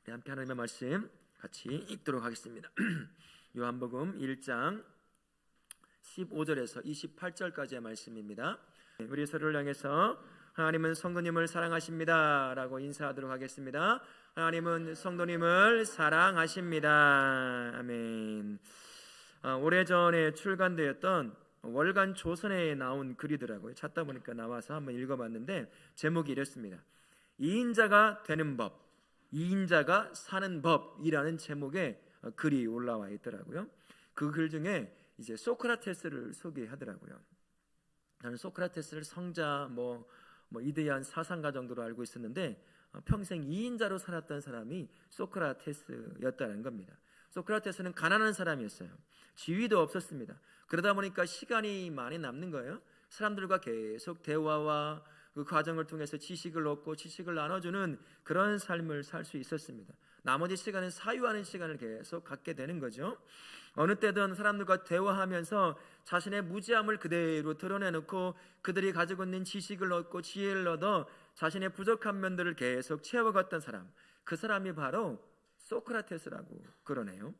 우리 함께 하나님의 말씀 같이 읽도록 하겠습니다. 요한복음 1장 15절에서 28절까지의 말씀입니다. 우리 서로를 향해서 하나님은 성도님을 사랑하십니다 라고 인사하도록 하겠습니다. 하나님은 성도님을 사랑하십니다. 아멘. 오래전에 출간되었던 월간 조선에 나온 글이더라고요. 찾다 보니까 나와서 한번 읽어봤는데 제목이 이렇습니다. 2인자가 되는 법, 2인자가 사는 법이라는 제목의 글이 올라와 있더라고요. 그 글 중에 이제 소크라테스를 소개하더라고요. 저는 소크라테스를 성자, 위대한 사상가 정도로 알고 있었는데 평생 2인자로 살았던 사람이 소크라테스였다는 겁니다. 소크라테스는 가난한 사람이었어요. 지위도 없었습니다. 그러다 보니까 시간이 많이 남는 거예요. 사람들과 계속 대화와 그 과정을 통해서 지식을 얻고 지식을 나눠주는 그런 삶을 살 수 있었습니다. 나머지 시간은 사유하는 시간을 계속 갖게 되는 거죠. 어느 때든 사람들과 대화하면서 자신의 무지함을 그대로 드러내놓고 그들이 가지고 있는 지식을 얻고 지혜를 얻어 자신의 부족한 면들을 계속 채워갔던 사람, 그 사람이 바로 소크라테스라고 그러네요.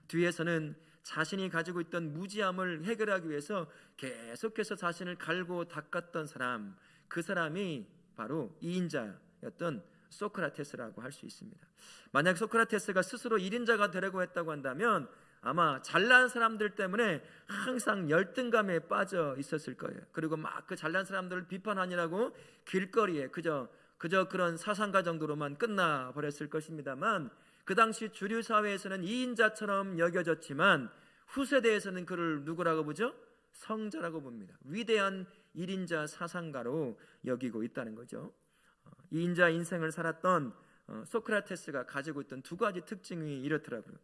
뒤에서는 자신이 가지고 있던 무지함을 해결하기 위해서 계속해서 자신을 갈고 닦았던 사람, 그 사람이 바로 2인자였던 소크라테스라고 할 수 있습니다. 만약 소크라테스가 스스로 1인자가 되려고 했다고 한다면 아마 잘난 사람들 때문에 항상 열등감에 빠져 있었을 거예요. 그리고 막 그 잘난 사람들을 비판하느라고 길거리에 그저 그런 사상가 정도로만 끝나버렸을 것입니다만, 그 당시 주류 사회에서는 2인자처럼 여겨졌지만 후세대에서는 그를 누구라고 보죠? 성자라고 봅니다. 위대한 1인자 사상가로 여기고 있다는 거죠. 2인자 인생을 살았던 소크라테스가 가지고 있던 두 가지 특징이 이렇더라고요.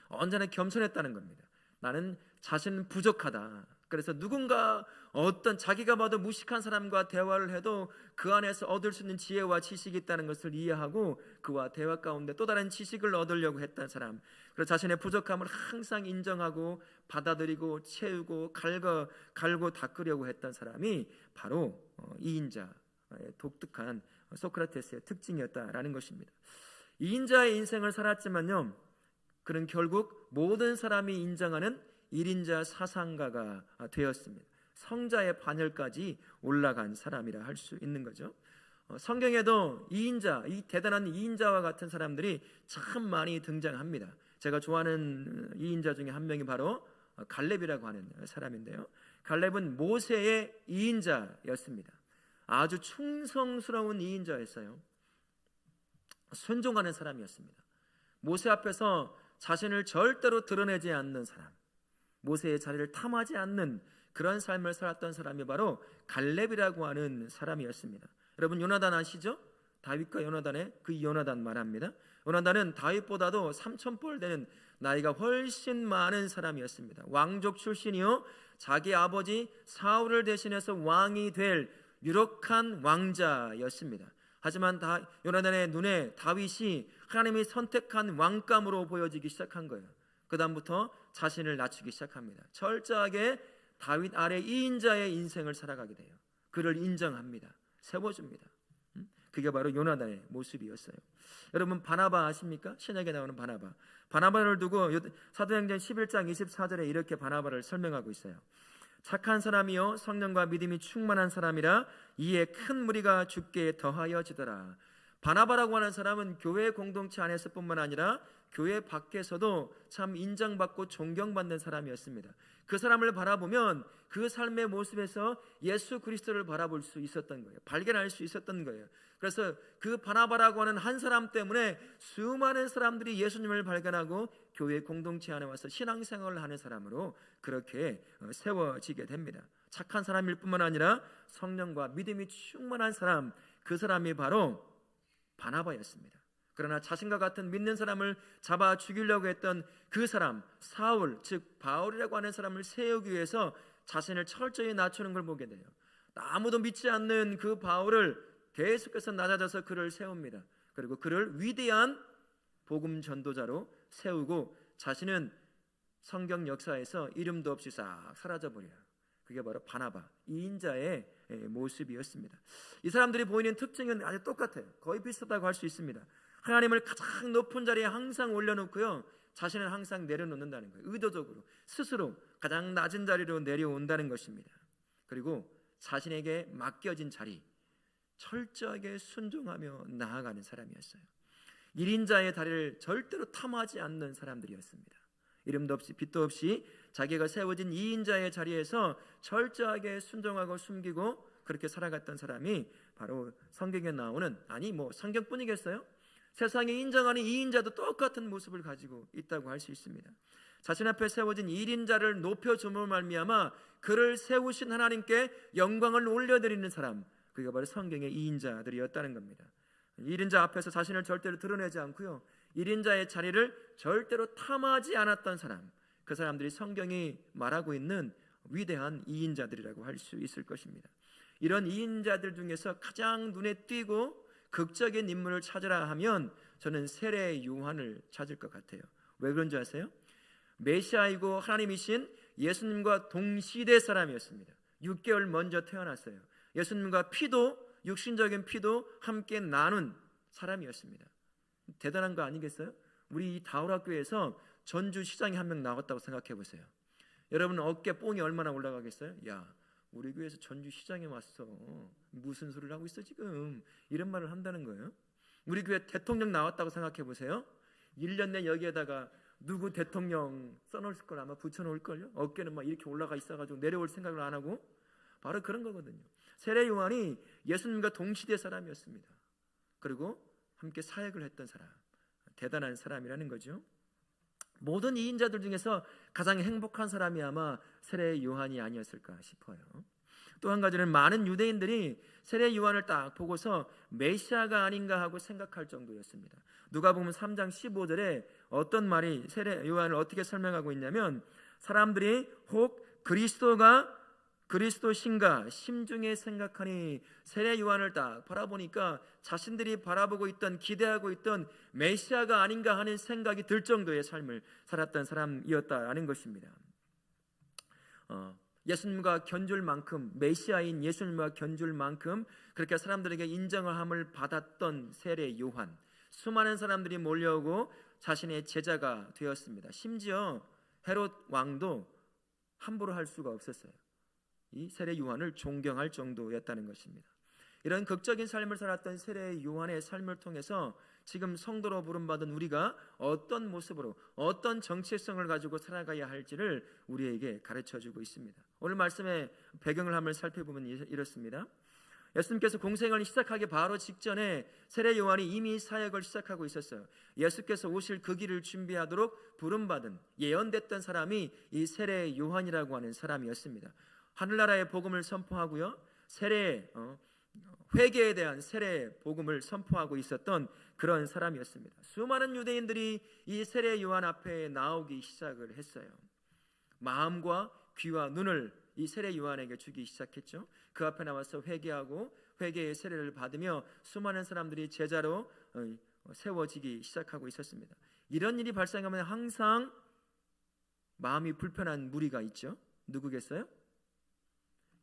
언제나 겸손했다는 겁니다. 나는 자신은 부족하다. 그래서 누군가 어떤 자기가 봐도 무식한 사람과 대화를 해도 그 안에서 얻을 수 있는 지혜와 지식이 있다는 것을 이해하고 그와 대화 가운데 또 다른 지식을 얻으려고 했던 사람, 그래서 자신의 부족함을 항상 인정하고 받아들이고 채우고 갈고 닦으려고 했던 사람이 바로 2인자의 독특한 소크라테스의 특징이었다라는 것입니다. 2인자의 인생을 살았지만요, 그는 결국 모든 사람이 인정하는 1인자 사상가가 되었습니다. 성자의 반열까지 올라간 사람이라 할 수 있는 거죠. 성경에도 2인자, 이 대단한 2인자와 같은 사람들이 참 많이 등장합니다. 제가 좋아하는 2인자 중에 한 명이 바로 갈렙이라고 하는 사람인데요, 갈렙은 모세의 2인자였습니다. 아주 충성스러운 2인자였어요. 순종하는 사람이었습니다. 모세 앞에서 자신을 절대로 드러내지 않는 사람, 모세의 자리를 탐하지 않는 그런 삶을 살았던 사람이 바로 갈렙이라고 하는 사람이었습니다. 여러분, 요나단 아시죠? 다윗과 요나단의 그 요나단 말합니다. 요나단은 다윗보다도 3,000볼 되는 나이가 훨씬 많은 사람이었습니다. 왕족 출신이요, 자기 아버지 사울을 대신해서 왕이 될 유력한 왕자였습니다. 하지만 요나단의 눈에 다윗이 하나님이 선택한 왕감으로 보여지기 시작한 거예요. 그 다음부터 자신을 낮추기 시작합니다. 철저하게 다윗 아래 2인자의 인생을 살아가게 돼요. 그를 인정합니다. 세워줍니다. 그게 바로 요나단의 모습이었어요. 여러분, 바나바 아십니까? 신약에 나오는 바나바. 바나바를 두고 사도행전 11장 24절에 이렇게 바나바를 설명하고 있어요. 착한 사람이요 성령과 믿음이 충만한 사람이라 이에 큰 무리가 주께 더하여지더라. 바나바라고 하는 사람은 교회 공동체 안에서뿐만 아니라 교회 밖에서도 참 인정받고 존경받는 사람이었습니다. 그 사람을 바라보면 그 삶의 모습에서 예수 그리스도를 바라볼 수 있었던 거예요. 발견할 수 있었던 거예요. 그래서 그 바나바라고 하는 한 사람 때문에 수많은 사람들이 예수님을 발견하고 교회 공동체 안에 와서 신앙생활을 하는 사람으로 그렇게 세워지게 됩니다. 착한 사람일 뿐만 아니라 성령과 믿음이 충만한 사람, 그 사람이 바로 바나바였습니다. 그러나 자신과 같은 믿는 사람을 잡아 죽이려고 했던 그 사람 사울, 즉 바울이라고 하는 사람을 세우기 위해서 자신을 철저히 낮추는 걸 보게 돼요. 아무도 믿지 않는 그 바울을 계속해서 낮아져서 그를 세웁니다. 그리고 그를 위대한 복음 전도자로 세우고 자신은 성경 역사에서 이름도 없이 싹 사라져버려요. 그게 바로 바나바, 2인자의 모습이었습니다. 이 사람들이 보이는 특징은 아주 똑같아요. 거의 비슷하다고 할 수 있습니다. 하나님을 가장 높은 자리에 항상 올려놓고요, 자신을 항상 내려놓는다는 거예요. 의도적으로 스스로 가장 낮은 자리로 내려온다는 것입니다. 그리고 자신에게 맡겨진 자리 철저하게 순종하며 나아가는 사람이었어요. 1인자의 다리를 절대로 탐하지 않는 사람들이었습니다. 이름도 없이 빛도 없이 자기가 세워진 2인자의 자리에서 철저하게 순종하고 숨기고 그렇게 살아갔던 사람이 바로 성경에 나오는, 아니 뭐 성경뿐이겠어요? 세상이 인정하는 2인자도 똑같은 모습을 가지고 있다고 할 수 있습니다. 자신 앞에 세워진 1인자를 높여줌으로 말미암아 그를 세우신 하나님께 영광을 올려드리는 사람, 그게 바로 성경의 2인자들이었다는 겁니다. 1인자 앞에서 자신을 절대로 드러내지 않고요, 1인자의 자리를 절대로 탐하지 않았던 사람, 그 사람들이 성경이 말하고 있는 위대한 2인자들이라고 할 수 있을 것입니다. 이런 2인자들 중에서 가장 눈에 띄고 극적인 인물을 찾으라 하면 저는 세례 요한을 찾을 것 같아요. 왜 그런지 아세요? 메시아이고 하나님이신 예수님과 동시대 사람이었습니다. 6개월 먼저 태어났어요. 예수님과 피도, 육신적인 피도 함께 나눈 사람이었습니다. 대단한 거 아니겠어요? 우리 이 다울학교에서 전주시장이 한 명 나왔다고 생각해 보세요. 여러분 어깨 뽕이 얼마나 올라가겠어요? 야, 우리 교회에서 전주시장에 왔어, 무슨 소리를 하고 있어 지금, 이런 말을 한다는 거예요. 우리 교회 대통령 나왔다고 생각해 보세요. 1년 내 여기에다가 누구 대통령 써놓을 걸 아마 붙여놓을걸요. 어깨는 막 이렇게 올라가 있어가지고 내려올 생각을 안 하고. 바로 그런 거거든요. 세례 요한이 예수님과 동시대 사람이었습니다. 그리고 함께 사역을 했던 사람, 대단한 사람이라는 거죠. 모든 2인자들 중에서 가장 행복한 사람이 아마 세례 요한이 아니었을까 싶어요. 또 한 가지는 많은 유대인들이 세례 요한을 딱 보고서 메시아가 아닌가 하고 생각할 정도였습니다. 누가복음 3장 15절에 어떤 말이 세례 요한을 어떻게 설명하고 있냐면, 사람들이 혹 그리스도신가 심중에 생각하니, 세례 요한을 딱 바라보니까 자신들이 바라보고 있던, 기대하고 있던 메시아가 아닌가 하는 생각이 들 정도의 삶을 살았던 사람이었다라는 것입니다. 예수님과 견줄 만큼, 메시아인 예수님과 견줄 만큼 그렇게 사람들에게 인정을 함을 받았던 세례 요한, 수많은 사람들이 몰려오고 자신의 제자가 되었습니다. 심지어 헤롯 왕도 함부로 할 수가 없었어요. 이 세례 요한을 존경할 정도였다는 것입니다. 이런 극적인 삶을 살았던 세례 요한의 삶을 통해서 지금 성도로 부름받은 우리가 어떤 모습으로, 어떤 정체성을 가지고 살아가야 할지를 우리에게 가르쳐주고 있습니다. 오늘 말씀의 배경을 한번 살펴보면 이렇습니다. 예수님께서 공생을 시작하기 바로 직전에 세례 요한이 이미 사역을 시작하고 있었어요. 예수께서 오실 그 길을 준비하도록 부름받은, 예언됐던 사람이 이 세례 요한이라고 하는 사람이었습니다. 하늘나라의 복음을 선포하고요, 회개에 대한 세례 복음을 선포하고 있었던 그런 사람이었습니다. 수많은 유대인들이 이 세례 요한 앞에 나오기 시작을 했어요. 마음과 귀와 눈을 이 세례 요한에게 주기 시작했죠. 그 앞에 나와서 회개하고 회개의 세례를 받으며 수많은 사람들이 제자로 세워지기 시작하고 있었습니다. 이런 일이 발생하면 항상 마음이 불편한 무리가 있죠. 누구겠어요?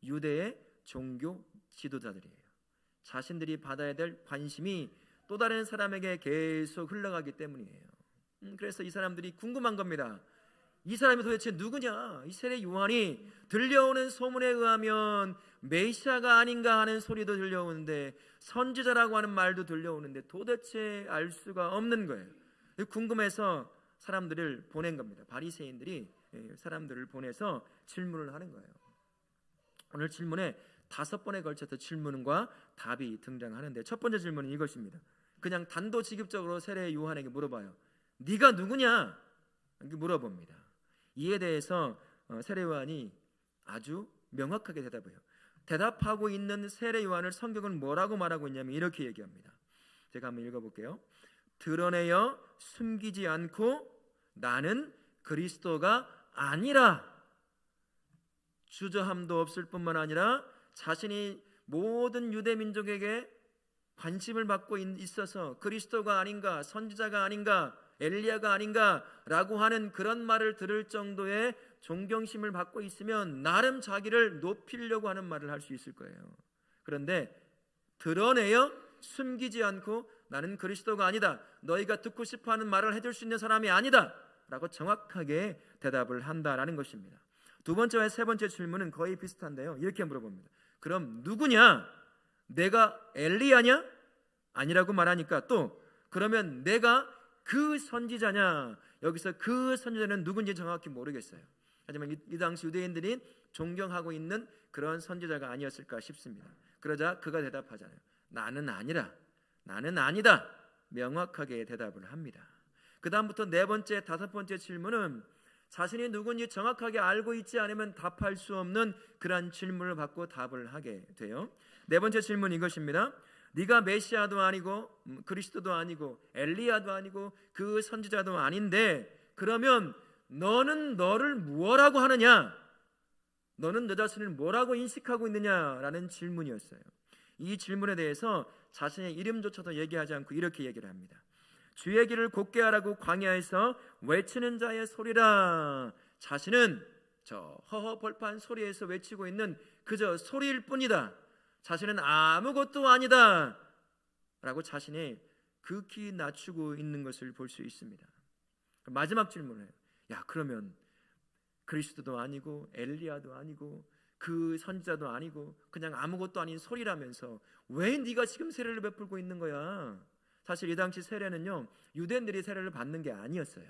유대의 종교 지도자들이에요. 자신들이 받아야 될 관심이 또 다른 사람에게 계속 흘러가기 때문이에요. 그래서 이 사람들이 궁금한 겁니다. 이 사람이 도대체 누구냐? 이 세례 요한이 들려오는 소문에 의하면 메시아가 아닌가 하는 소리도 들려오는데, 선지자라고 하는 말도 들려오는데 도대체 알 수가 없는 거예요. 궁금해서 사람들을 보낸 겁니다. 바리새인들이 사람들을 보내서 질문을 하는 거예요. 오늘 질문에 5번에 걸쳐서 질문과 답이 등장하는데, 첫 번째 질문은 이것입니다. 그냥 단도직입적으로 세례 요한에게 물어봐요. 네가 누구냐? 이렇게 물어봅니다. 이에 대해서 세례 요한이 아주 명확하게 대답해요. 대답하고 있는 세례 요한을 성경은 뭐라고 말하고 있냐면 이렇게 얘기합니다. 제가 한번 읽어볼게요. 드러내어 숨기지 않고 나는 그리스도가 아니라, 주저함도 없을 뿐만 아니라 자신이 모든 유대 민족에게 관심을 받고 있어서 그리스도가 아닌가, 선지자가 아닌가, 엘리야가 아닌가 라고 하는 그런 말을 들을 정도의 존경심을 받고 있으면 나름 자기를 높이려고 하는 말을 할 수 있을 거예요. 그런데 드러내어 숨기지 않고 나는 그리스도가 아니다, 너희가 듣고 싶어하는 말을 해줄 수 있는 사람이 아니다 라고 정확하게 대답을 한다라는 것입니다. 두 번째와 세 번째 질문은 거의 비슷한데요, 이렇게 물어봅니다. 그럼 누구냐? 내가 엘리야냐? 아니라고 말하니까 또 그러면 내가 그 선지자냐? 여기서 그 선지자는 누군지 정확히 모르겠어요. 하지만 이 당시 유대인들이 존경하고 있는 그런 선지자가 아니었을까 싶습니다. 그러자 그가 대답하잖아요. 나는 아니라, 나는 아니다, 명확하게 대답을 합니다. 그 다음부터 네 번째, 다섯 번째 질문은 자신이 누군지 정확하게 알고 있지 않으면 답할 수 없는 그러한 질문을 받고 답을 하게 돼요. 네 번째 질문 이것입니다. 네가 메시아도 아니고 그리스도도 아니고 엘리야도 아니고 그 선지자도 아닌데 그러면 너는 너를 무엇라고 하느냐? 너는 너 자신을 뭐라고 인식하고 있느냐라는 질문이었어요. 이 질문에 대해서 자신의 이름조차도 얘기하지 않고 이렇게 얘기를 합니다. 주의 길을 곧게 하라고 광야에서 외치는 자의 소리라. 자신은 저 허허벌판 소리에서 외치고 있는 그저 소리일 뿐이다. 자신은 아무것도 아니다 라고 자신이 극히 낮추고 있는 것을 볼 수 있습니다. 마지막 질문을 해요. 야, 그러면 그리스도도 아니고 엘리야도 아니고 그 선지자도 아니고 그냥 아무것도 아닌 소리라면서 왜 네가 지금 세례를 베풀고 있는 거야? 사실 이 당시 세례는요, 유대인들이 세례를 받는 게 아니었어요.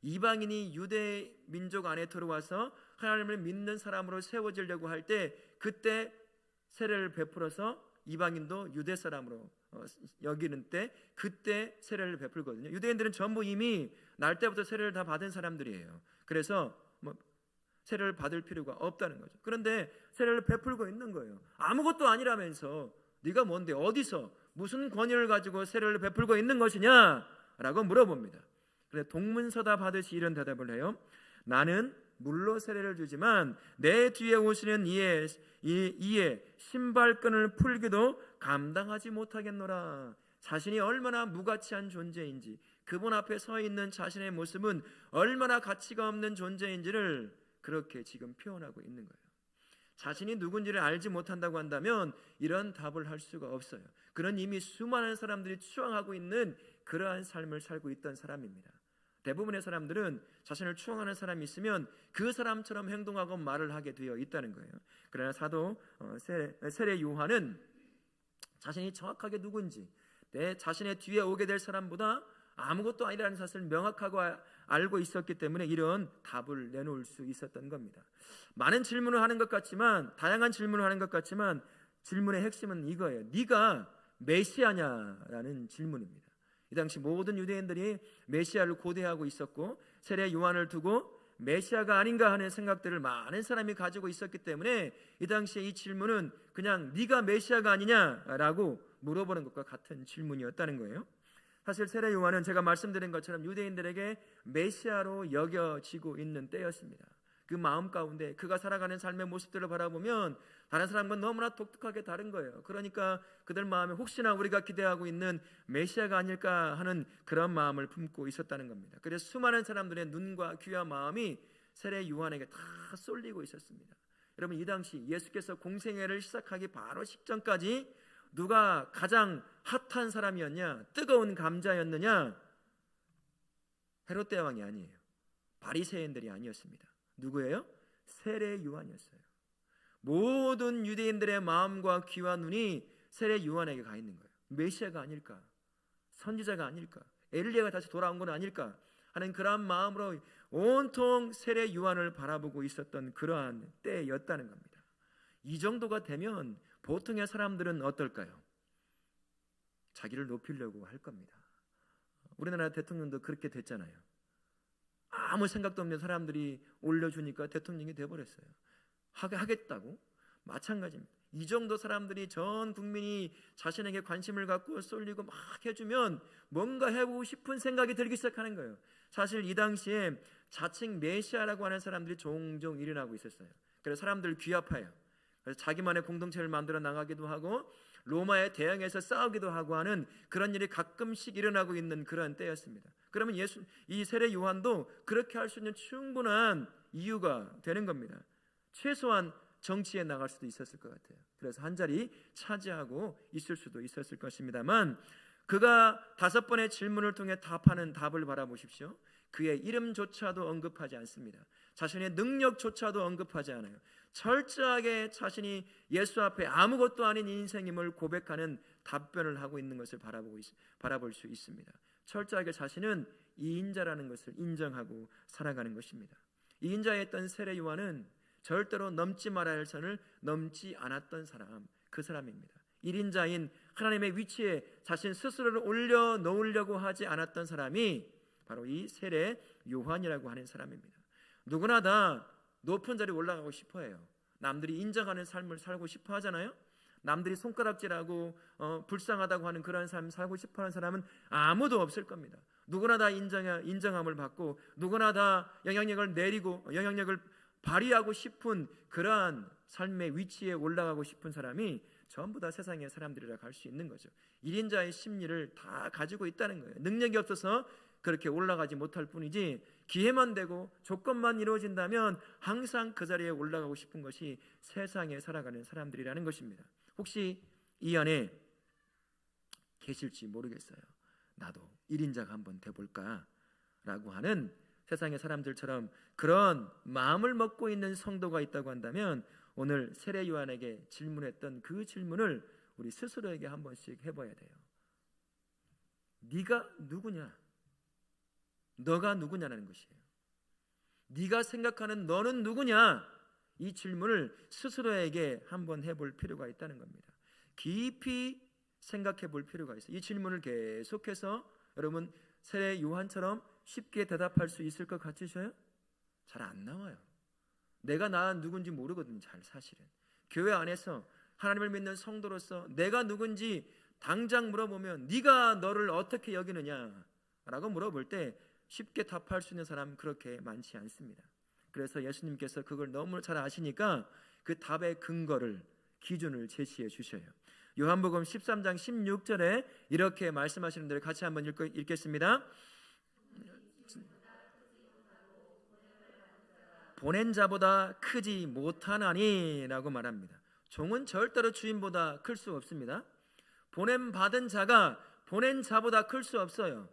이방인이 유대 민족 안에 들어와서 하나님을 믿는 사람으로 세워지려고 할 때 그때 세례를 베풀어서 이방인도 유대 사람으로 여기는 때 그때 세례를 베풀거든요. 유대인들은 전부 이미 날 때부터 세례를 다 받은 사람들이에요. 그래서 세례를 받을 필요가 없다는 거죠. 그런데 세례를 베풀고 있는 거예요. 아무것도 아니라면서 네가 뭔데, 어디서 무슨 권위를 가지고 세례를 베풀고 있는 것이냐 라고 물어봅니다. 그래서 동문서답 하듯이 이런 대답을 해요. 나는 물로 세례를 주지만 내 뒤에 오시는 이의 신발끈을 풀기도 감당하지 못하겠노라. 자신이 얼마나 무가치한 존재인지, 그분 앞에 서 있는 자신의 모습은 얼마나 가치가 없는 존재인지를 그렇게 지금 표현하고 있는 거예요. 자신이 누군지를 알지 못한다고 한다면 이런 답을 할 수가 없어요. 그는 이미 수많은 사람들이 추앙하고 있는 그러한 삶을 살고 있던 사람입니다. 대부분의 사람들은 자신을 추앙하는 사람이 있으면 그 사람처럼 행동하고 말을 하게 되어 있다는 거예요. 그러나 사도 세례 요한은 자신이 정확하게 누군지, 내 자신의 뒤에 오게 될 사람보다 아무것도 아니라는 사실을 명확하고 알고 있었기 때문에 이런 답을 내놓을 수 있었던 겁니다. 많은 질문을 하는 것 같지만, 다양한 질문을 하는 것 같지만 질문의 핵심은 이거예요. 네가 메시아냐라는 질문입니다. 이 당시 모든 유대인들이 메시아를 고대하고 있었고 세례 요한을 두고 메시아가 아닌가 하는 생각들을 많은 사람이 가지고 있었기 때문에 이 당시에 이 질문은 그냥 네가 메시아가 아니냐라고 물어보는 것과 같은 질문이었다는 거예요. 사실 세례 요한은 제가 말씀드린 것처럼 유대인들에게 메시아로 여겨지고 있는 때였습니다. 그 마음 가운데 그가 살아가는 삶의 모습들을 바라보면 다른 사람과 너무나 독특하게 다른 거예요. 그러니까 그들 마음에 혹시나 우리가 기대하고 있는 메시아가 아닐까 하는 그런 마음을 품고 있었다는 겁니다. 그래서 수많은 사람들의 눈과 귀와 마음이 세례 요한에게 다 쏠리고 있었습니다. 여러분, 이 당시 예수께서 공생애를 시작하기 바로 직전까지 누가 가장 핫한 사람이었냐, 뜨거운 감자였느냐? 헤롯 대왕이 아니에요. 바리새인들이 아니었습니다. 누구예요? 세례 요한이었어요. 모든 유대인들의 마음과 귀와 눈이 세례 요한에게 가 있는 거예요. 메시아가 아닐까, 선지자가 아닐까, 엘리야가 다시 돌아온 건 아닐까 하는 그러한 마음으로 온통 세례 요한을 바라보고 있었던 그러한 때였다는 겁니다. 이 정도가 되면 보통의 사람들은 어떨까요? 자기를 높이려고 할 겁니다. 우리나라 대통령도 그렇게 됐잖아요. 아무 생각도 없는 사람들이 올려주니까 대통령이 돼버렸어요. 하겠다고? 마찬가지입니다. 이 정도 사람들이 전 국민이 자신에게 관심을 갖고 쏠리고 막 해주면 뭔가 해보고 싶은 생각이 들기 시작하는 거예요. 사실 이 당시에 자칭 메시아라고 하는 사람들이 종종 일어나고 있었어요. 그래서 사람들 귀 아파요. 그래서 자기만의 공동체를 만들어 나가기도 하고 로마에 대항해서 싸우기도 하고 하는 그런 일이 가끔씩 일어나고 있는 그런 때였습니다. 그러면 이 세례 요한도 그렇게 할 수 있는 충분한 이유가 되는 겁니다. 최소한 정치에 나갈 수도 있었을 것 같아요. 그래서 한 자리 차지하고 있을 수도 있었을 것입니다만, 그가 5번의 질문을 통해 답하는 답을 바라보십시오. 그의 이름조차도 언급하지 않습니다. 자신의 능력조차도 언급하지 않아요. 철저하게 자신이 예수 앞에 아무것도 아닌 인생임을 고백하는 답변을 하고 있는 것을 바라볼 수 있습니다. 철저하게 자신은 이인자라는 것을 인정하고 살아가는 것입니다. 이인자였던 세례 요한은 절대로 넘지 말아야 할 선을 넘지 않았던 사람, 그 사람입니다. 1인자인 하나님의 위치에 자신 스스로를 올려놓으려고 하지 않았던 사람이 바로 이 세례 요한이라고 하는 사람입니다. 누구나 다 높은 자리에 올라가고 싶어 해요. 남들이 인정하는 삶을 살고 싶어 하잖아요. 남들이 손가락질하고 불쌍하다고 하는 그런 삶 살고 싶어 하는 사람은 아무도 없을 겁니다. 누구나 다 인정함을 받고 누구나 다 영향력을 내리고 영향력을 발휘하고 싶은 그러한 삶의 위치에 올라가고 싶은 사람이 전부 다 세상의 사람들이라고 할 수 있는 거죠. 1인자의 심리를 다 가지고 있다는 거예요. 능력이 없어서 그렇게 올라가지 못할 뿐이지, 기회만 되고 조건만 이루어진다면 항상 그 자리에 올라가고 싶은 것이 세상에 살아가는 사람들이라는 것입니다. 혹시 이 안에 계실지 모르겠어요. 나도 1인자가 한번 돼볼까 라고 하는 세상의 사람들처럼 그런 마음을 먹고 있는 성도가 있다고 한다면, 오늘 세례 요한에게 질문했던 그 질문을 우리 스스로에게 한 번씩 해봐야 돼요. 네가 누구냐? 너가 누구냐는 것이에요. 네가 생각하는 너는 누구냐? 이 질문을 스스로에게 한번 해볼 필요가 있다는 겁니다. 깊이 생각해 볼 필요가 있어요. 이 질문을 계속해서 여러분 세례 요한처럼 쉽게 대답할 수 있을 것 같으셔요? 잘 안 나와요. 내가 나 누군지 모르거든요. 잘 사실은 교회 안에서 하나님을 믿는 성도로서 내가 누군지 당장 물어보면 네가 너를 어떻게 여기느냐 라고 물어볼 때 쉽게 답할 수 있는 사람은 그렇게 많지 않습니다. 그래서 예수님께서 그걸 너무 잘 아시니까 그 답의 근거를, 기준을 제시해 주셔요. 요한복음 13장 16절에 이렇게 말씀하시는 대로 같이 한번 읽겠습니다. 보낸 자보다 크지 못하나니 라고 말합니다. 종은 절대로 주인보다 클 수 없습니다. 보냄받은 자가 보낸 자보다 클 수 없어요.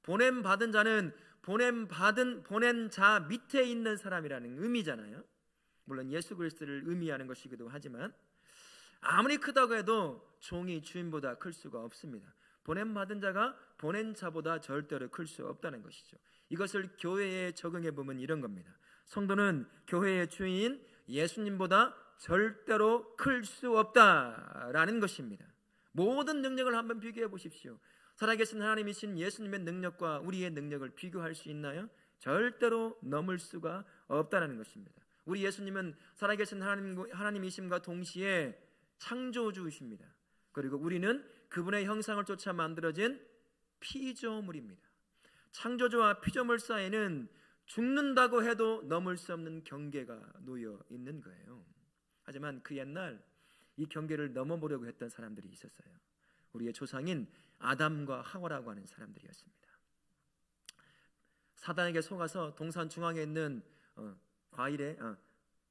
보냄받은 자는 보낸 자 밑에 있는 사람이라는 의미잖아요. 물론 예수 그리스도를 의미하는 것이기도 하지만 아무리 크다고 해도 종이 주인보다 클 수가 없습니다. 보냄받은 자가 보낸 자보다 절대로 클 수 없다는 것이죠. 이것을 교회에 적용해 보면 이런 겁니다. 성도는 교회의 주인 예수님보다 절대로 클 수 없다라는 것입니다. 모든 능력을 한번 비교해 보십시오. 살아계신 하나님이신 예수님의 능력과 우리의 능력을 비교할 수 있나요? 절대로 넘을 수가 없다는 것입니다. 우리 예수님은 살아계신 하나님이심과 동시에 창조주이십니다. 그리고 우리는 그분의 형상을 쫓아 만들어진 피조물입니다. 창조주와 피조물 사이에는 죽는다고 해도 넘을 수 없는 경계가 놓여 있는 거예요. 하지만 그 옛날 이 경계를 넘어보려고 했던 사람들이 있었어요. 우리의 조상인 아담과 하와라고 하는 사람들이었습니다. 사단에게 속아서 동산 중앙에 있는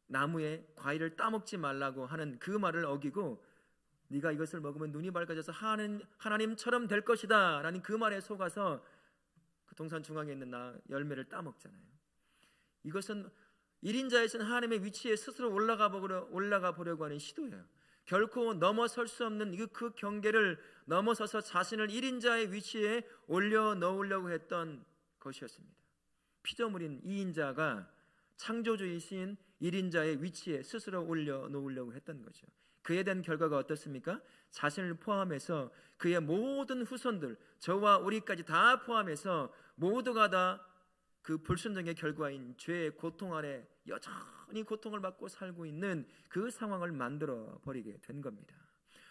나무에 과일을 따먹지 말라고 하는 그 말을 어기고 네가 이것을 먹으면 눈이 밝아져서 하나님처럼 될 것이다 라는 그 말에 속아서 그 동산 중앙에 있는 열매를 따먹잖아요. 이것은 1인자이신 하나님의 위치에 스스로 올라가 보려고 하는 시도예요. 결코 넘어설 수 없는 그 경계를 넘어서서 자신을 1인자의 위치에 올려놓으려고 했던 것이었습니다. 피조물인 2인자가 창조주이신 1인자의 위치에 스스로 올려놓으려고 했던 거죠. 그에 대한 결과가 어떻습니까? 자신을 포함해서 그의 모든 후손들, 저와 우리까지 다 포함해서 모두가 다 그 불순종의 결과인 죄의 고통 아래 여전히 고통을 받고 살고 있는 그 상황을 만들어 버리게 된 겁니다.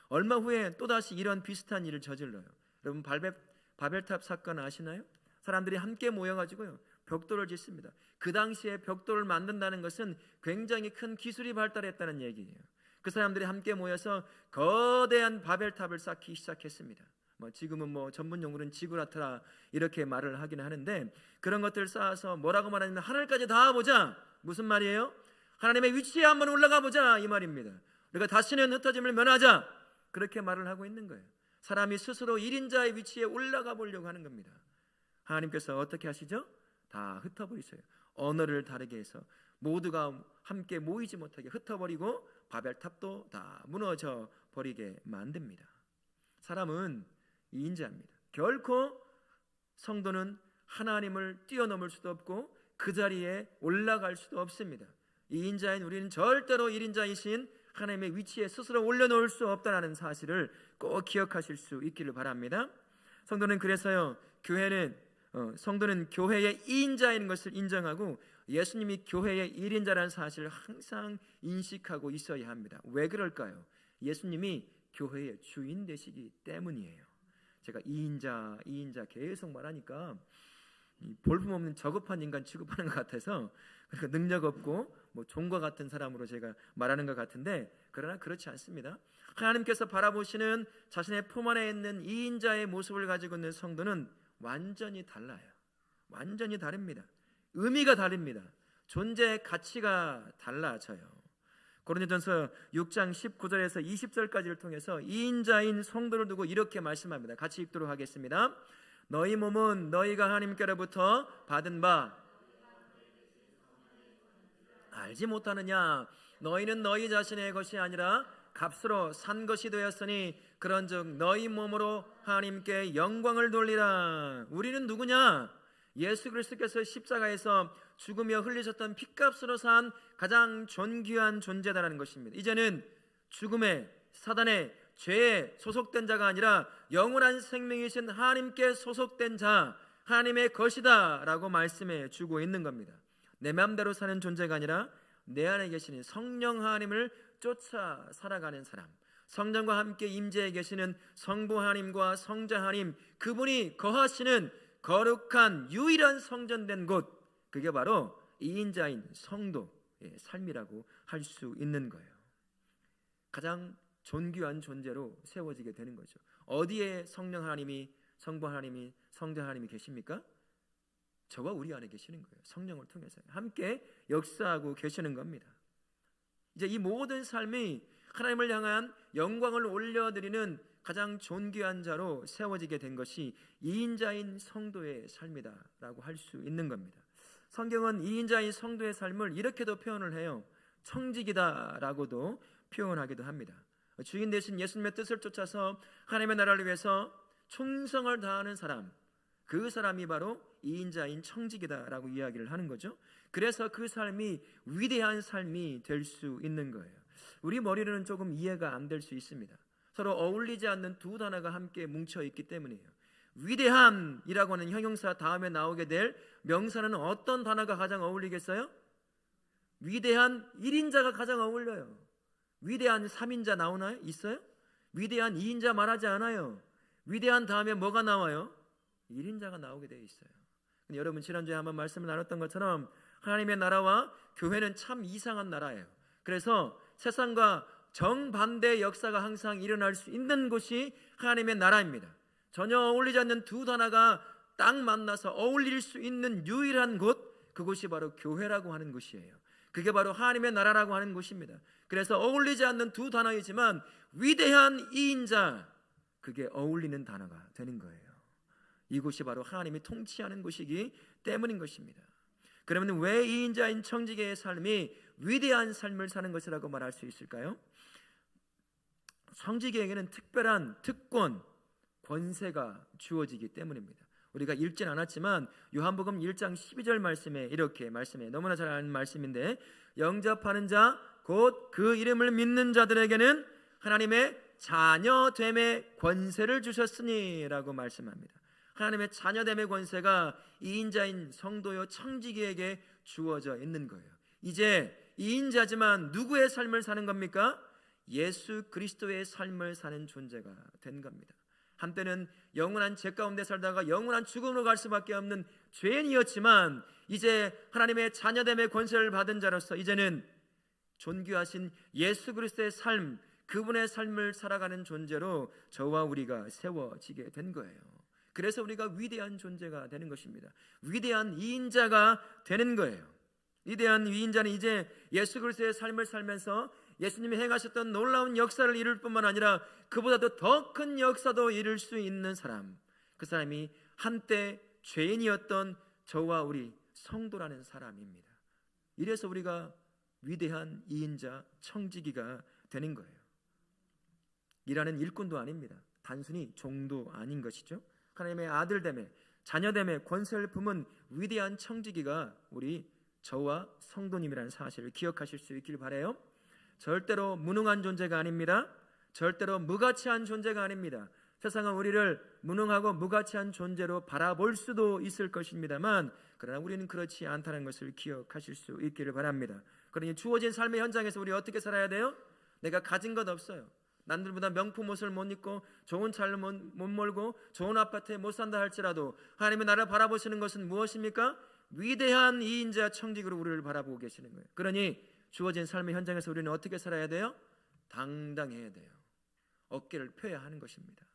얼마 후에 또다시 이런 비슷한 일을 저질러요. 여러분 바벨탑 사건 아시나요? 사람들이 함께 모여가지고요 벽돌을 짓습니다. 그 당시에 벽돌을 만든다는 것은 굉장히 큰 기술이 발달했다는 얘기예요. 그 사람들이 함께 모여서 거대한 바벨탑을 쌓기 시작했습니다. 지금은 전문 용어로는 지구라트라 이렇게 말을 하긴 하는데, 그런 것들을 쌓아서 뭐라고 말하냐면 하늘까지 닿아보자. 무슨 말이에요? 하나님의 위치에 한번 올라가 보자 이 말입니다. 우리가 다시는 흩어짐을 면하자, 그렇게 말을 하고 있는 거예요. 사람이 스스로 1인자의 위치에 올라가 보려고 하는 겁니다. 하나님께서 어떻게 하시죠? 다 흩어버리세요. 언어를 다르게 해서 모두가 함께 모이지 못하게 흩어버리고 바벨탑도 다 무너져 버리게 만듭니다. 사람은 2인자입니다. 결코 성도는 하나님을 뛰어넘을 수도 없고 그 자리에 올라갈 수도 없습니다. 2인자인 우리는 절대로 1인자이신 하나님의 위치에 스스로 올려놓을 수 없다는 사실을 꼭 기억하실 수 있기를 바랍니다. 성도는 그래서요, 성도는 교회의 2인자인 것을 인정하고 예수님이 교회의 1인자라는 사실을 항상 인식하고 있어야 합니다. 왜 그럴까요? 예수님이 교회의 주인 되시기 때문이에요. 제가 2인자 계속 말하니까 볼품없는 저급한 인간 취급하는 것 같아서, 그러니까 능력 없고 종과 같은 사람으로 제가 말하는 것 같은데, 그러나 그렇지 않습니다. 하나님께서 바라보시는 자신의 품 안에 있는 2인자의 모습을 가지고 있는 성도는 완전히 달라요. 완전히 다릅니다. 의미가 다릅니다. 존재의 가치가 달라져요. 고린도전서 6장 19절에서 20절까지를 통해서 2인자인 성도를 두고 이렇게 말씀합니다. 같이 읽도록 하겠습니다. 너희 몸은 너희가 하나님께로부터 받은 바 알지 못하느냐? 너희는 너희 자신의 것이 아니라 값으로 산 것이 되었으니 그런즉 너희 몸으로 하나님께 영광을 돌리라. 우리는 누구냐? 예수 그리스도께서 십자가에서 죽으며 흘리셨던 핏값으로 산 가장 존귀한 존재다라는 것입니다. 이제는 죽음의, 사단의, 죄에 소속된 자가 아니라 영원한 생명이신 하나님께 소속된 자, 하나님의 것이다 라고 말씀해 주고 있는 겁니다. 내 마음대로 사는 존재가 아니라 내 안에 계시는 성령 하나님을 쫓아 살아가는 사람, 성령과 함께 임재해 계시는 성부 하나님과 성자 하나님, 그분이 거하시는 거룩한 유일한 성전된 곳, 그게 바로 2인자인 성도의 삶이라고 할 수 있는 거예요. 가장 존귀한 존재로 세워지게 되는 거죠. 어디에 성령 하나님이, 성부 하나님이, 성자 하나님이 계십니까? 저와 우리 안에 계시는 거예요. 성령을 통해서 함께 역사하고 계시는 겁니다. 이제 이 모든 삶이 하나님을 향한 영광을 올려드리는 가장 존귀한 자로 세워지게 된 것이 2인자인 성도의 삶이다라고 할 수 있는 겁니다. 성경은 2인자인 성도의 삶을 이렇게도 표현을 해요. 청직이다라고도 표현하기도 합니다. 주인 되신 예수님의 뜻을 쫓아서 하나님의 나라를 위해서 충성을 다하는 사람, 그 사람이 바로 2인자인 청직이다라고 이야기를 하는 거죠. 그래서 그 삶이 위대한 삶이 될 수 있는 거예요. 우리 머리로는 조금 이해가 안 될 수 있습니다. 서로 어울리지 않는 두 단어가 함께 뭉쳐 있기 때문이에요. 위대함이라고 하는 형용사 다음에 나오게 될 명사는 어떤 단어가 가장 어울리겠어요? 위대한 1인자가 가장 어울려요. 위대한 3인자 나오나요? 있어요? 위대한 2인자 말하지 않아요. 위대한 다음에 뭐가 나와요? 1인자가 나오게 되어 있어요. 근데 여러분, 지난주에 한번 말씀을 나눴던 것처럼 하나님의 나라와 교회는 참 이상한 나라예요. 그래서 세상과 정반대의 역사가 항상 일어날 수 있는 곳이 하나님의 나라입니다. 전혀 어울리지 않는 두 단어가 딱 만나서 어울릴 수 있는 유일한 곳, 그곳이 바로 교회라고 하는 곳이에요. 그게 바로 하나님의 나라라고 하는 곳입니다. 그래서 어울리지 않는 두 단어이지만 위대한 2인자, 그게 어울리는 단어가 되는 거예요. 이곳이 바로 하나님이 통치하는 곳이기 때문인 것입니다. 그러면 왜 2인자인 청지기의 삶이 위대한 삶을 사는 것이라고 말할 수 있을까요? 청지기에게는 특별한 특권, 권세가 주어지기 때문입니다. 우리가 읽진 않았지만 요한복음 1장 12절 말씀에 이렇게 말씀해, 너무나 잘 아는 말씀인데, 영접하는 자 곧 그 이름을 믿는 자들에게는 하나님의 자녀됨의 권세를 주셨으니 라고 말씀합니다. 하나님의 자녀됨의 권세가 2인자인 성도요 청지기에게 주어져 있는 거예요. 이제 2인자지만 누구의 삶을 사는 겁니까? 예수 그리스도의 삶을 사는 존재가 된 겁니다. 한때는 영원한 죄 가운데 살다가 영원한 죽음으로 갈 수밖에 없는 죄인이었지만 이제 하나님의 자녀됨의 권세를 받은 자로서 이제는 존귀하신 예수 그리스도의 삶, 그분의 삶을 살아가는 존재로 저와 우리가 세워지게 된 거예요. 그래서 우리가 위대한 존재가 되는 것입니다. 위대한 2인자가 되는 거예요. 위대한 위인자는 이제 예수 그리스도의 삶을 살면서 예수님이 행하셨던 놀라운 역사를 이룰 뿐만 아니라 그보다도 더 큰 역사도 이룰 수 있는 사람, 그 사람이 한때 죄인이었던 저와 우리 성도라는 사람입니다. 이래서 우리가 위대한 이인자 청지기가 되는 거예요. 일하는 일꾼도 아닙니다. 단순히 종도 아닌 것이죠. 하나님의 아들됨에 자녀됨에 권세를 품은 위대한 청지기가 우리 저와 성도님이라는 사실을 기억하실 수 있길 바라요. 절대로 무능한 존재가 아닙니다. 절대로 무가치한 존재가 아닙니다. 세상은 우리를 무능하고 무가치한 존재로 바라볼 수도 있을 것입니다만, 그러나 우리는 그렇지 않다는 것을 기억하실 수 있기를 바랍니다. 그러니 주어진 삶의 현장에서 우리 어떻게 살아야 돼요? 내가 가진 것 없어요. 남들보다 명품 옷을 못 입고 좋은 차를 못 몰고 좋은 아파트에 못 산다 할지라도 하나님이 나를 바라보시는 것은 무엇입니까? 위대한 이인자 청지기로 우리를 바라보고 계시는 거예요. 그러니 주어진 삶의 현장에서 우리는 어떻게 살아야 돼요? 당당해야 돼요. 어깨를 펴야 하는 것입니다.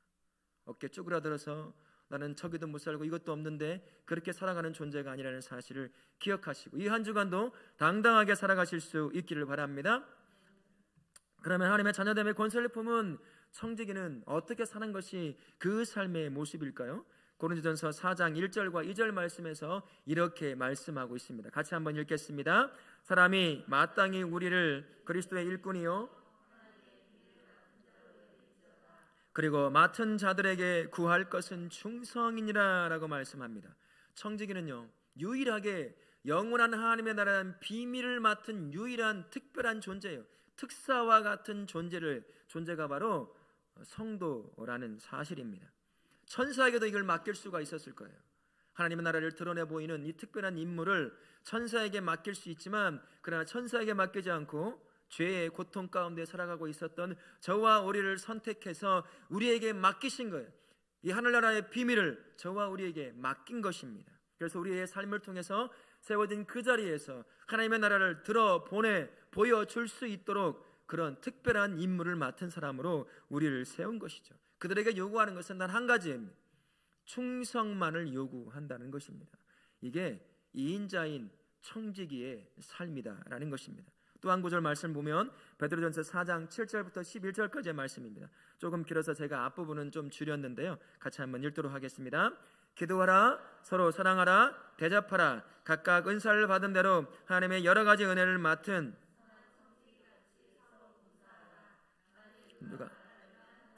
어깨 쪼그라들어서 나는 저기도 못 살고 이것도 없는데 그렇게 살아가는 존재가 아니라는 사실을 기억하시고 이 한 주간도 당당하게 살아가실 수 있기를 바랍니다. 그러면 하나님의 자녀됨의 권세를 품은 청지기는 어떻게 사는 것이 그 삶의 모습일까요? 고린도전서 4장 1절과 2절 말씀에서 이렇게 말씀하고 있습니다. 같이 한번 읽겠습니다. 사람이 마땅히 우리를 그리스도의 일꾼이요 그리고 맡은 자들에게 구할 것은 충성이니라 라고 말씀합니다. 청지기는요, 유일하게 영원한 하나님의 나라라는 비밀을 맡은 유일한 특별한 존재예요. 특사와 같은 존재가 바로 성도라는 사실입니다. 천사에게도 이걸 맡길 수가 있었을 거예요. 하나님의 나라를 드러내 보이는 이 특별한 임무를 천사에게 맡길 수 있지만, 그러나 천사에게 맡기지 않고 죄의 고통 가운데 살아가고 있었던 저와 우리를 선택해서 우리에게 맡기신 거예요. 이 하늘나라의 비밀을 저와 우리에게 맡긴 것입니다. 그래서 우리의 삶을 통해서 세워진 그 자리에서 하나님의 나라를 보여줄 수 있도록 그런 특별한 임무를 맡은 사람으로 우리를 세운 것이죠. 그들에게 요구하는 것은 단 한 가지입니다. 충성만을 요구한다는 것입니다. 이게 이인자인 청지기의 삶이다라는 것입니다. 또 한 구절 말씀 보면 베드로전서 4장 7절부터 11절까지의 말씀입니다. 조금 길어서 제가 앞부분은 좀 줄였는데요, 같이 한번 읽도록 하겠습니다. 기도하라, 서로 사랑하라, 대접하라, 각각 은사를 받은 대로 하나님의 여러 가지 은혜를 맡은 누가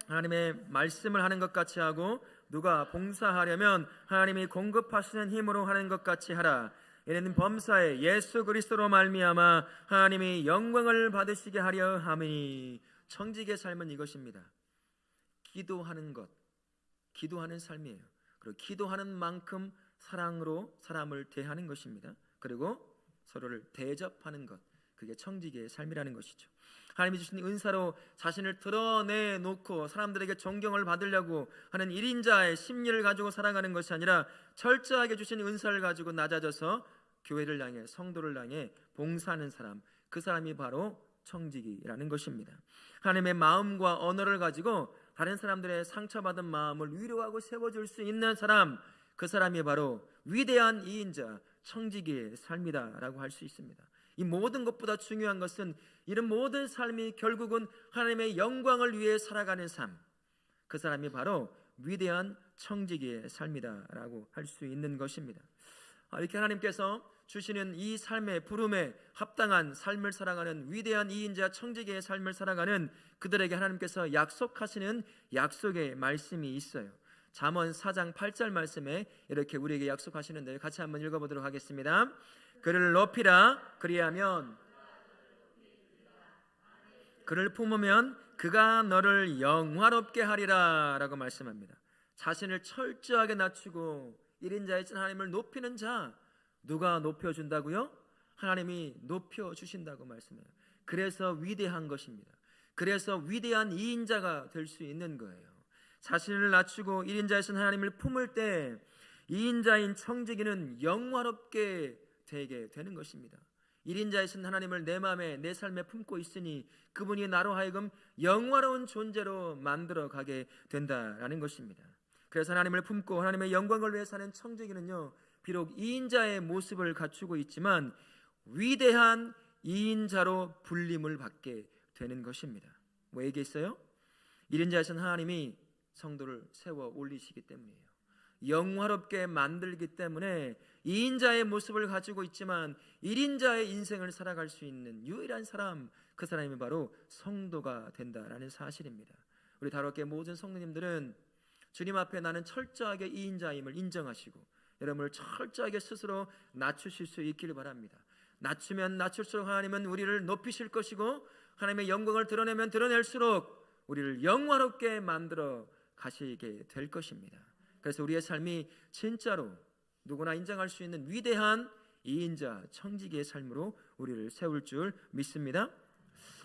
하나님의 말씀을 하는 것 같이 하고 누가 봉사하려면 하나님이 공급하시는 힘으로 하는 것 같이 하라. 이는 범사에 예수 그리스도로 말미암아 하나님이 영광을 받으시게 하려 함이니. 청지기의 삶은 이것입니다. 기도하는 것, 기도하는 삶이에요. 그리고 기도하는 만큼 사랑으로 사람을 대하는 것입니다. 그리고 서로를 대접하는 것, 그게 청지기의 삶이라는 것이죠. 하나님이 주신 은사로 자신을 드러내놓고 사람들에게 존경을 받으려고 하는 1인자의 심리를 가지고 살아가는 것이 아니라 철저하게 주신 은사를 가지고 낮아져서 교회를 향해, 성도를 향해 봉사하는 사람, 그 사람이 바로 청지기라는 것입니다. 하나님의 마음과 언어를 가지고 다른 사람들의 상처받은 마음을 위로하고 세워줄 수 있는 사람, 그 사람이 바로 위대한 이인자 청지기의 삶이다라고 할 수 있습니다. 이 모든 것보다 중요한 것은 이런 모든 삶이 결국은 하나님의 영광을 위해 살아가는 삶, 그 사람이 바로 위대한 청지기의 삶이다라고 할 수 있는 것입니다. 이렇게 하나님께서 주시는 이 삶의 부름에 합당한 삶을 살아가는 위대한 이인자 청지기의 삶을 살아가는 그들에게 하나님께서 약속하시는 약속의 말씀이 있어요. 잠언 4장 8절 말씀에 이렇게 우리에게 약속하시는데 같이 한번 읽어보도록 하겠습니다. 그를 높이라, 그리하면 그를 품으면 그가 너를 영화롭게 하리라 라고 말씀합니다. 자신을 철저하게 낮추고 1인자이신 하나님을 높이는 자, 누가 높여준다고요? 하나님이 높여주신다고 말씀해요. 그래서 위대한 것입니다. 그래서 위대한 2인자가 될 수 있는 거예요. 자신을 낮추고 1인자이신 하나님을 품을 때 2인자인 청지기는 영화롭게 되게 되는 것입니다. 1인자이신 하나님을 내 마음에, 내 삶에 품고 있으니 그분이 나로 하여금 영화로운 존재로 만들어 가게 된다라는 것입니다. 그래서 하나님을 품고 하나님의 영광을 위해 사는 청지기는요, 비록 2인자의 모습을 갖추고 있지만 위대한 이인자로 불림을 받게 되는 것입니다. 왜 얘기했어요? 이인자이신 하나님이 성도를 세워 올리시기 때문이에요. 영화롭게 만들기 때문에 2인자의 모습을 가지고 있지만 1인자의 인생을 살아갈 수 있는 유일한 사람, 그 사람이 바로 성도가 된다라는 사실입니다. 우리 다락교회 모든 성도님들은 주님 앞에 나는 철저하게 2인자임을 인정하시고 여러분을 철저하게 스스로 낮추실 수 있기를 바랍니다. 낮추면 낮출수록 하나님은 우리를 높이실 것이고 하나님의 영광을 드러내면 드러낼수록 우리를 영화롭게 만들어 가시게 될 것입니다. 그래서 우리의 삶이 진짜로 누구나 인정할 수 있는 위대한 2인자 청지기의 삶으로 우리를 세울 줄 믿습니다.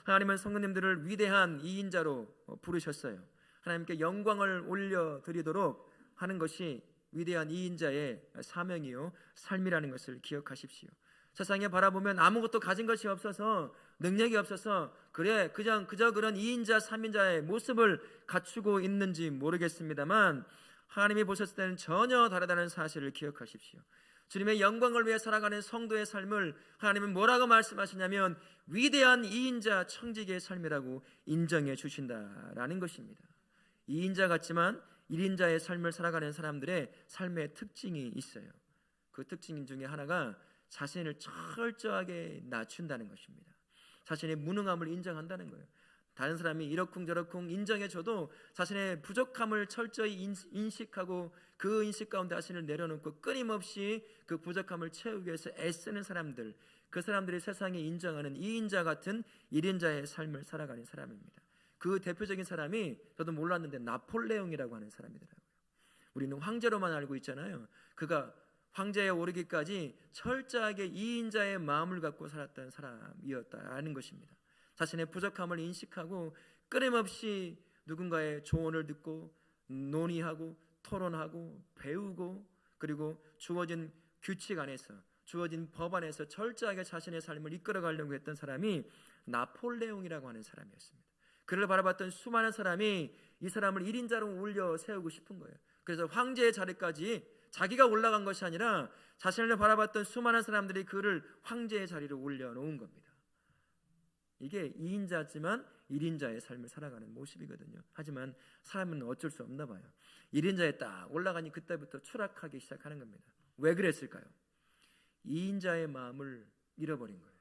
하나님은 성도님들을 위대한 2인자로 부르셨어요. 하나님께 영광을 올려드리도록 하는 것이 위대한 2인자의 사명이요 삶이라는 것을 기억하십시오. 세상에 바라보면 아무것도 가진 것이 없어서 능력이 없어서 그저 그런 2인자 3인자의 모습을 갖추고 있는지 모르겠습니다만 하나님이 보셨을 때는 전혀 다르다는 사실을 기억하십시오. 주님의 영광을 위해 살아가는 성도의 삶을 하나님은 뭐라고 말씀하시냐면 위대한 2인자 청지기의 삶이라고 인정해 주신다라는 것입니다. 2인자 같지만 1인자의 삶을 살아가는 사람들의 삶의 특징이 있어요. 그 특징 중에 하나가 자신을 철저하게 낮춘다는 것입니다. 자신의 무능함을 인정한다는 거예요. 다른 사람이 이러쿵저러쿵 인정해줘도 자신의 부족함을 철저히 인식하고 그 인식 가운데 자신을 내려놓고 끊임없이 그 부족함을 채우기 위해서 애쓰는 사람들, 그 사람들이 세상에 인정하는 2인자 같은 1인자의 삶을 살아가는 사람입니다. 그 대표적인 사람이 저도 몰랐는데 나폴레옹이라고 하는 사람이더라고요. 우리는 황제로만 알고 있잖아요. 그가 황제에 오르기까지 철저하게 2인자의 마음을 갖고 살았던 사람이었다는 것입니다. 자신의 부족함을 인식하고 끊임없이 누군가의 조언을 듣고 논의하고 토론하고 배우고 그리고 주어진 규칙 안에서 주어진 법 안에서 철저하게 자신의 삶을 이끌어가려고 했던 사람이 나폴레옹이라고 하는 사람이었습니다. 그를 바라봤던 수많은 사람이 이 사람을 1인자로 올려 세우고 싶은 거예요. 그래서 황제의 자리까지 자기가 올라간 것이 아니라 자신을 바라봤던 수많은 사람들이 그를 황제의 자리로 올려놓은 겁니다. 이게 2인자지만 1인자의 삶을 살아가는 모습이거든요. 하지만 사람은 어쩔 수 없나 봐요. 1인자에 딱 올라가니 그때부터 추락하기 시작하는 겁니다. 왜 그랬을까요? 2인자의 마음을 잃어버린 거예요.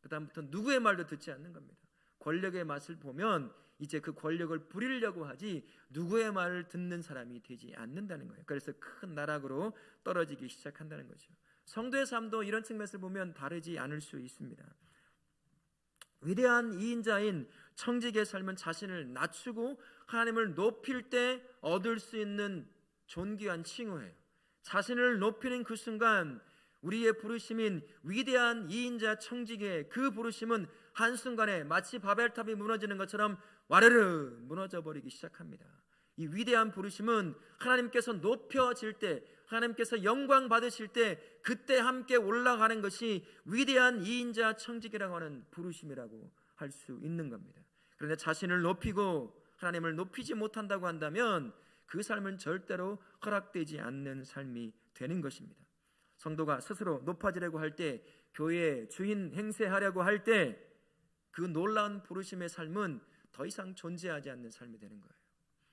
그 다음부터 누구의 말도 듣지 않는 겁니다. 권력의 맛을 보면 이제 그 권력을 부리려고 하지 누구의 말을 듣는 사람이 되지 않는다는 거예요. 그래서 큰 나락으로 떨어지기 시작한다는 거죠. 성도의 삶도 이런 측면에서 보면 다르지 않을 수 있습니다. 위대한 2인자인 청지기의 삶은 자신을 낮추고 하나님을 높일 때 얻을 수 있는 존귀한 칭호예요. 자신을 높이는 그 순간 우리의 부르심인 위대한 2인자 청지기의 그 부르심은 한순간에 마치 바벨탑이 무너지는 것처럼 와르르 무너져 버리기 시작합니다. 이 위대한 부르심은 하나님께서 높여질 때, 하나님께서 영광 받으실 때 그때 함께 올라가는 것이 위대한 2인자 청지기라고 하는 부르심이라고 할 수 있는 겁니다. 그런데 자신을 높이고 하나님을 높이지 못한다고 한다면 그 삶은 절대로 허락되지 않는 삶이 되는 것입니다. 성도가 스스로 높아지려고 할 때, 교회의 주인 행세하려고 할 때 그 놀라운 부르심의 삶은 더 이상 존재하지 않는 삶이 되는 거예요.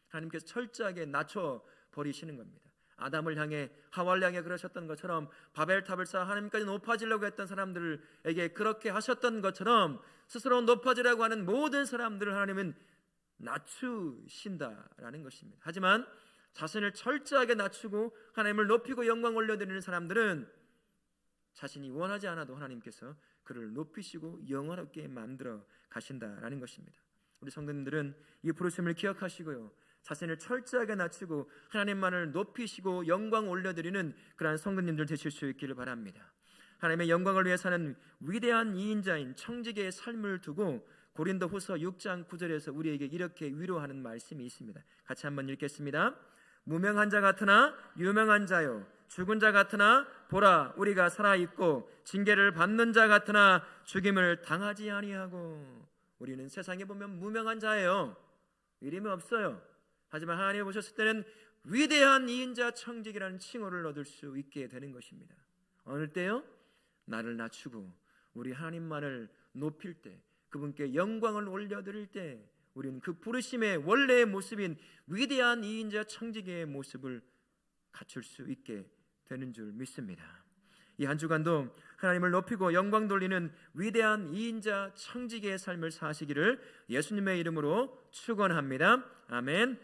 하나님께서 철저하게 낮춰버리시는 겁니다. 아담을 향해 하와를 향해 그러셨던 것처럼 바벨탑을 쌓아 하나님까지 높아지려고 했던 사람들에게 그렇게 하셨던 것처럼 스스로 높아지려고 하는 모든 사람들을 하나님은 낮추신다라는 것입니다. 하지만 자신을 철저하게 낮추고 하나님을 높이고 영광 올려드리는 사람들은 자신이 원하지 않아도 하나님께서 그를 높이시고 영원하게 만들어 가신다라는 것입니다. 우리 성도님들은 이 부르심을 기억하시고요, 자신을 철저하게 낮추고 하나님만을 높이시고 영광 올려드리는 그러한 성도님들 되실 수 있기를 바랍니다. 하나님의 영광을 위해 사는 위대한 2인자인 청지기의 삶을 두고 고린도후서 6장 9절에서 우리에게 이렇게 위로하는 말씀이 있습니다. 같이 한번 읽겠습니다. 무명한 자 같으나 유명한 자요, 죽은 자 같으나 보라 우리가 살아있고, 징계를 받는 자 같으나 죽임을 당하지 아니하고. 우리는 세상에 보면 무명한 자예요. 이름이 없어요. 하지만 하나님을 보셨을 때는 위대한 2인자 청지기라는 칭호를 얻을 수 있게 되는 것입니다. 어느 때요? 나를 낮추고 우리 하나님만을 높일 때, 그분께 영광을 올려드릴 때 우리는 그 부르심의 원래의 모습인 위대한 이인자 청지기의 모습을 갖출 수 있게 되는 줄 믿습니다. 이 한 주간도 하나님을 높이고 영광 돌리는 위대한 이인자 청지기의 삶을 사시기를 예수님의 이름으로 축원합니다. 아멘.